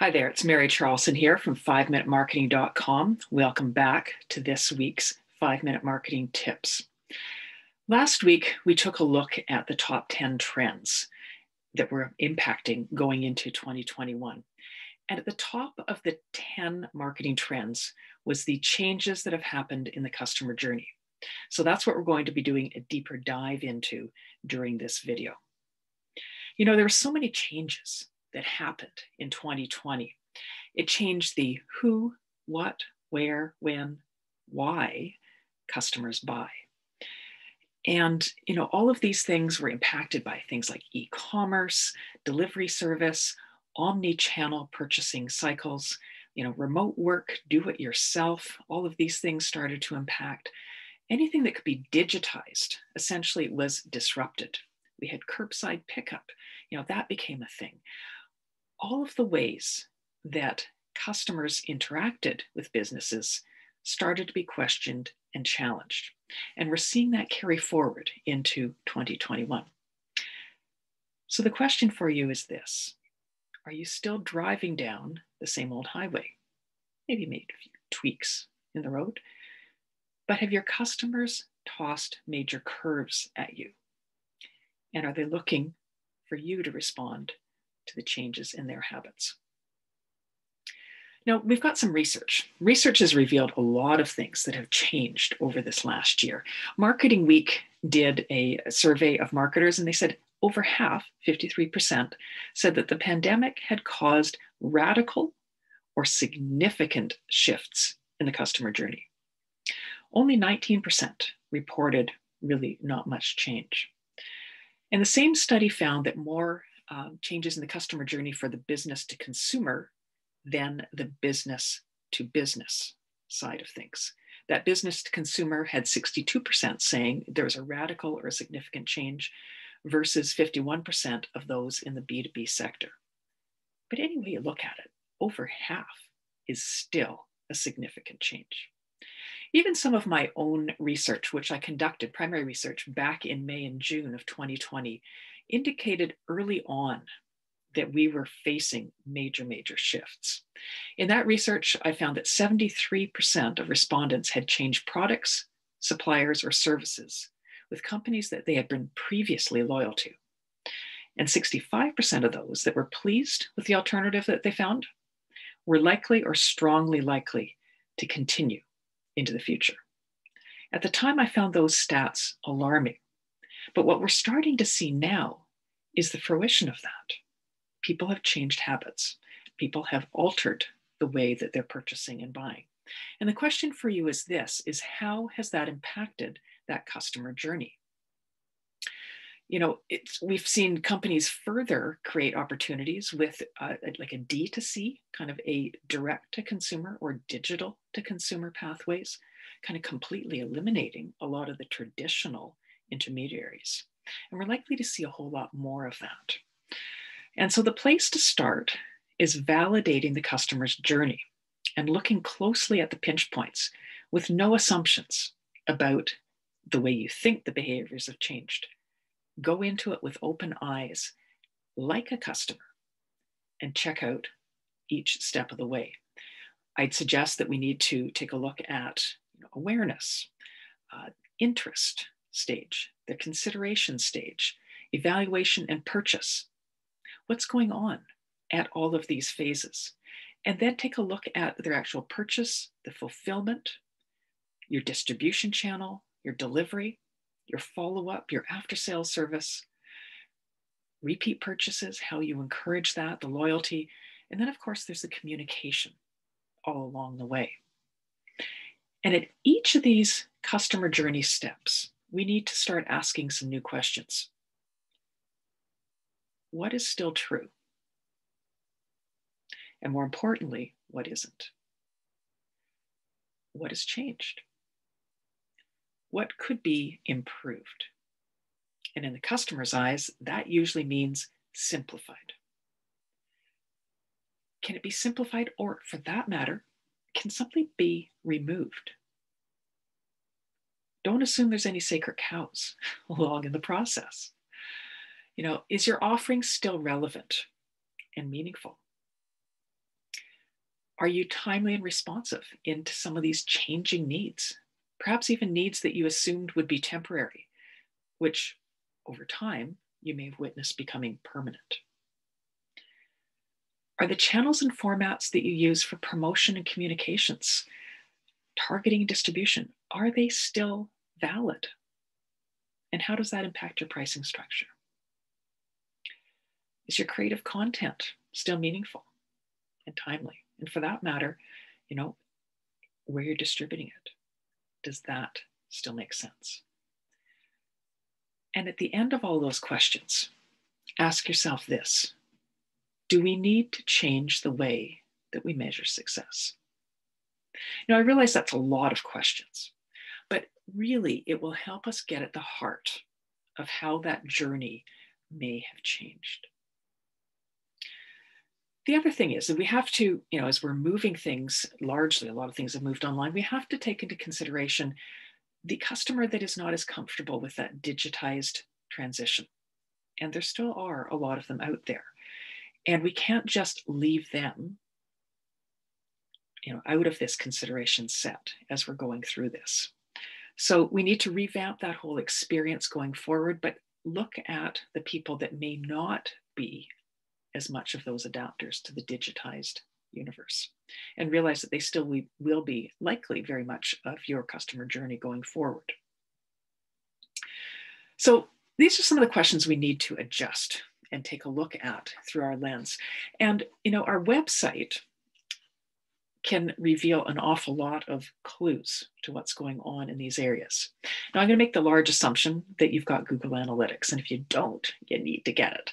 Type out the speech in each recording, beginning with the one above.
Hi there, it's Mary Charlson here from 5minutemarketing.com. Welcome back to this week's 5-Minute Marketing Tips. Last week, we took a look at the top 10 trends that were impacting going into 2021. And at the top of the 10 marketing trends was the changes that have happened in the customer journey. So that's what we're going to be doing a deeper dive into during this video. You know, there were so many changes that happened in 2020. It changed the who, what, where, when, why customers buy. And, you know, all of these things were impacted by things like e-commerce, delivery service, omni-channel purchasing cycles, remote work, do it yourself. All of these things started to impact. Anything that could be digitized essentially was disrupted. We had curbside pickup, that became a thing. All of the ways that customers interacted with businesses started to be questioned and challenged. And we're seeing that carry forward into 2021. So the question for you is this: are you still driving down the same old highway? Maybe made a few tweaks in the road, but have your customers tossed major curves at you? And are they looking for you to respond to the changes in their habits? Now, we've got some research. Research has revealed a lot of things that have changed over this last year. Marketing Week did a survey of marketers, and they said over half, 53%, said that the pandemic had caused radical or significant shifts in the customer journey. Only 19% reported really not much change. And the same study found that more changes in the customer journey for the business to consumer than the business to business side of things. That business to consumer had 62% saying there was a radical or a significant change versus 51% of those in the B2B sector. But any way you look at it, over half is still a significant change. Even some of my own research, which I conducted, primary research, back in May and June of 2020, indicated early on that we were facing major shifts. In that research, I found that 73% of respondents had changed products, suppliers, or services with companies that they had been previously loyal to. And 65% of those that were pleased with the alternative that they found were likely or strongly likely to continue into the future. At the time, I found those stats alarming. But what we're starting to see now is the fruition of that. People have changed habits. People have altered the way that they're purchasing and buying. And the question for you is this, is how has that impacted that customer journey? We've seen companies further create opportunities with like a D2C, kind of a direct to consumer or digital to consumer pathways, kind of completely eliminating a lot of the traditional intermediaries. And we're likely to see a whole lot more of that. And so the place to start is validating the customer's journey and looking closely at the pinch points with no assumptions about the way you think the behaviors have changed. Go into it with open eyes, like a customer, and check out each step of the way. I'd suggest that we need to take a look at awareness, interest stage, the consideration stage, evaluation and purchase. What's going on at all of these phases? And then take a look at their actual purchase, the fulfillment, your distribution channel, your delivery, your follow-up, your after-sales service, repeat purchases, how you encourage that, the loyalty, and then of course there's the communication all along the way. And at each of these customer journey steps, we need to start asking some new questions. What is still true? And more importantly, what isn't? What has changed? What could be improved? And in the customer's eyes, that usually means simplified. Can it be simplified, or for that matter, can something be removed? Don't assume there's any sacred cows along in the process. Is your offering still relevant and meaningful? Are you timely and responsive into some of these changing needs? Perhaps even needs that you assumed would be temporary, which over time you may have witnessed becoming permanent. Are the channels and formats that you use for promotion and communications, targeting and distribution, are they still valid? And how does that impact your pricing structure? Is your creative content still meaningful and timely? And for that matter, where you're distributing it, does that still make sense? And at the end of all those questions, ask yourself this: do we need to change the way that we measure success? I realize that's a lot of questions, but really it will help us get at the heart of how that journey may have changed. The other thing is that we have to, as we're moving things, largely a lot of things have moved online, we have to take into consideration the customer that is not as comfortable with that digitized transition. And there still are a lot of them out there. And we can't just leave them, out of this consideration set as we're going through this. So we need to revamp that whole experience going forward, but look at the people that may not be as much of those adapters to the digitized universe, and realize that they still will be likely very much of your customer journey going forward. So these are some of the questions we need to adjust and take a look at through our lens. And our website can reveal an awful lot of clues to what's going on in these areas. Now, I'm going to make the large assumption that you've got Google Analytics, and if you don't, you need to get it.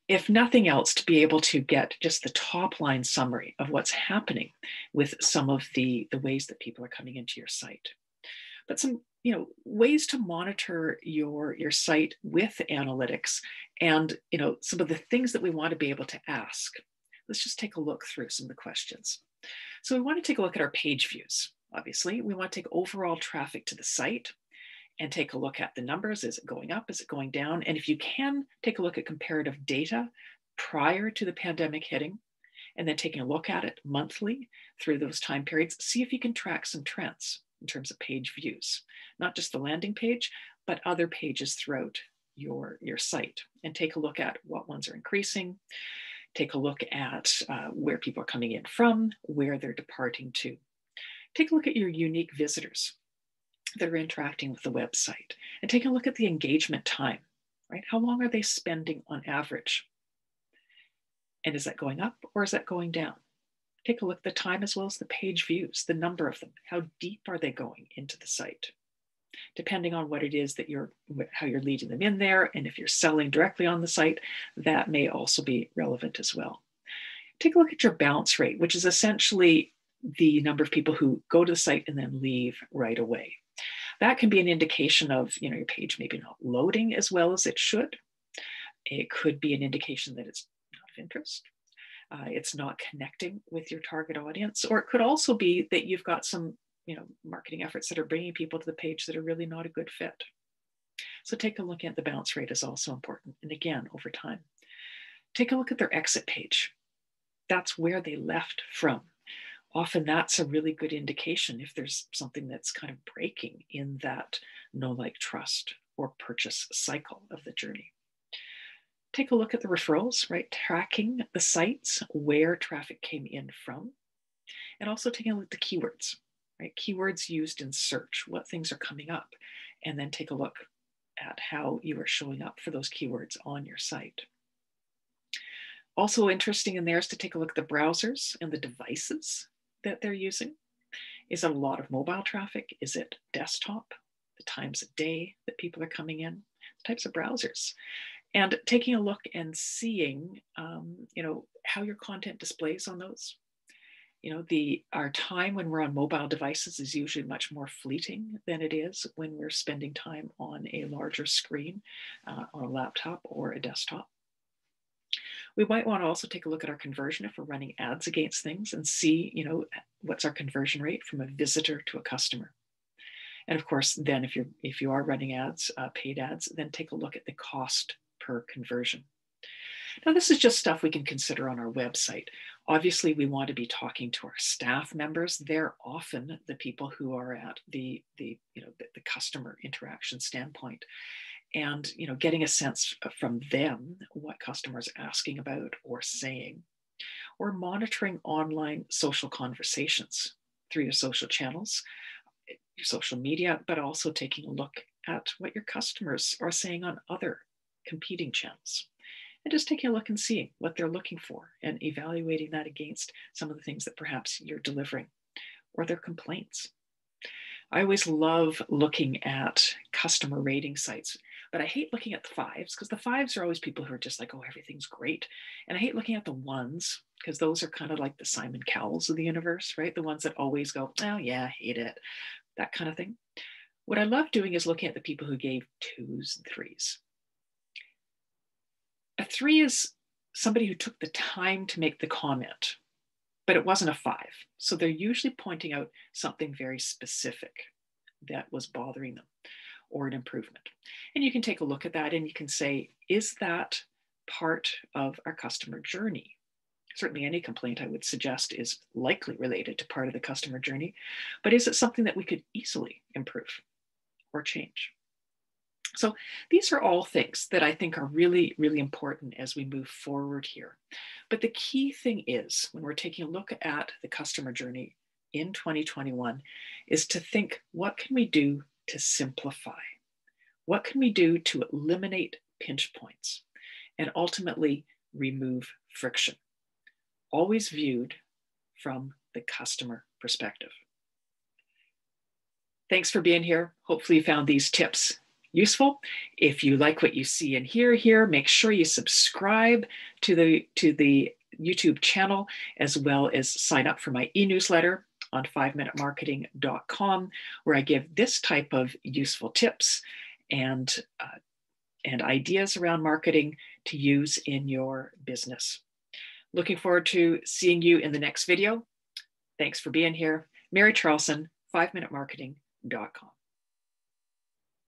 If nothing else, to be able to get just the top line summary of what's happening with some of the ways that people are coming into your site. But some ways to monitor your site with analytics, and some of the things that we want to be able to ask. Let's just take a look through some of the questions. So we want to take a look at our page views. Obviously, we want to take overall traffic to the site and take a look at the numbers. Is it going up? Is it going down? And if you can, take a look at comparative data prior to the pandemic hitting, and then taking a look at it monthly through those time periods. See if you can track some trends in terms of page views, not just the landing page, but other pages throughout your site, and take a look at what ones are increasing. Take a look at where people are coming in from, where they're departing to. Take a look at your unique visitors that are interacting with the website, and take a look at the engagement time, right? How long are they spending on average? And is that going up or is that going down? Take a look at the time as well as the page views, the number of them. How deep are they going into the site? Depending on what it is that how you're leading them in there, and if you're selling directly on the site, that may also be relevant as well. Take a look at your bounce rate, which is essentially the number of people who go to the site and then leave right away. That can be an indication of your page maybe not loading as well as it should. It could be an indication that it's not of interest. It's not connecting with your target audience, or it could also be that you've got some marketing efforts that are bringing people to the page that are really not a good fit. So take a look at the bounce rate is also important. And again, over time, take a look at their exit page. That's where they left from. Often that's a really good indication if there's something that's kind of breaking in that know, like, trust or purchase cycle of the journey. Take a look at the referrals, right? Tracking the sites where traffic came in from, and also taking a look at the keywords, right? Keywords used in search, what things are coming up, and then take a look at how you are showing up for those keywords on your site. Also interesting in there is to take a look at the browsers and the devices that they're using. Is it a lot of mobile traffic? Is it desktop? The times of day that people are coming in, the types of browsers. And taking a look and seeing, how your content displays on those. Our time when we're on mobile devices is usually much more fleeting than it is when we're spending time on a larger screen, on a laptop or a desktop. We might want to also take a look at our conversion if we're running ads against things, and see, what's our conversion rate from a visitor to a customer. And of course, then if you are running ads, paid ads, then take a look at the cost per conversion. Now, this is just stuff we can consider on our website. Obviously, we want to be talking to our staff members. They're often the people who are at the customer interaction standpoint, and getting a sense from them what customers are asking about or saying, or monitoring online social conversations through your social channels, your social media, but also taking a look at what your customers are saying on other competing channels, and just taking a look and seeing what they're looking for and evaluating that against some of the things that perhaps you're delivering or their complaints. I always love looking at customer rating sites, but I hate looking at the fives, because the fives are always people who are just like, oh, everything's great. And I hate looking at the ones, because those are kind of like the Simon Cowells of the universe, right? The ones that always go, oh yeah, hate it, that kind of thing. What I love doing is looking at the people who gave twos and threes. A three is somebody who took the time to make the comment, but it wasn't a five. So they're usually pointing out something very specific that was bothering them, or an improvement. And you can take a look at that and you can say, is that part of our customer journey? Certainly any complaint I would suggest is likely related to part of the customer journey, but is it something that we could easily improve or change? So these are all things that I think are really, really important as we move forward here. But the key thing is, when we're taking a look at the customer journey in 2021, is to think, what can we do to simplify? What can we do to eliminate pinch points and ultimately remove friction? Always viewed from the customer perspective. Thanks for being here. Hopefully you found these tips useful. If you like what you see and hear here, make sure you subscribe to the YouTube channel, as well as sign up for my e-newsletter on 5minutemarketing.com, where I give this type of useful tips and ideas around marketing to use in your business. Looking forward to seeing you in the next video. Thanks for being here. Mary Charlson, 5minutemarketing.com.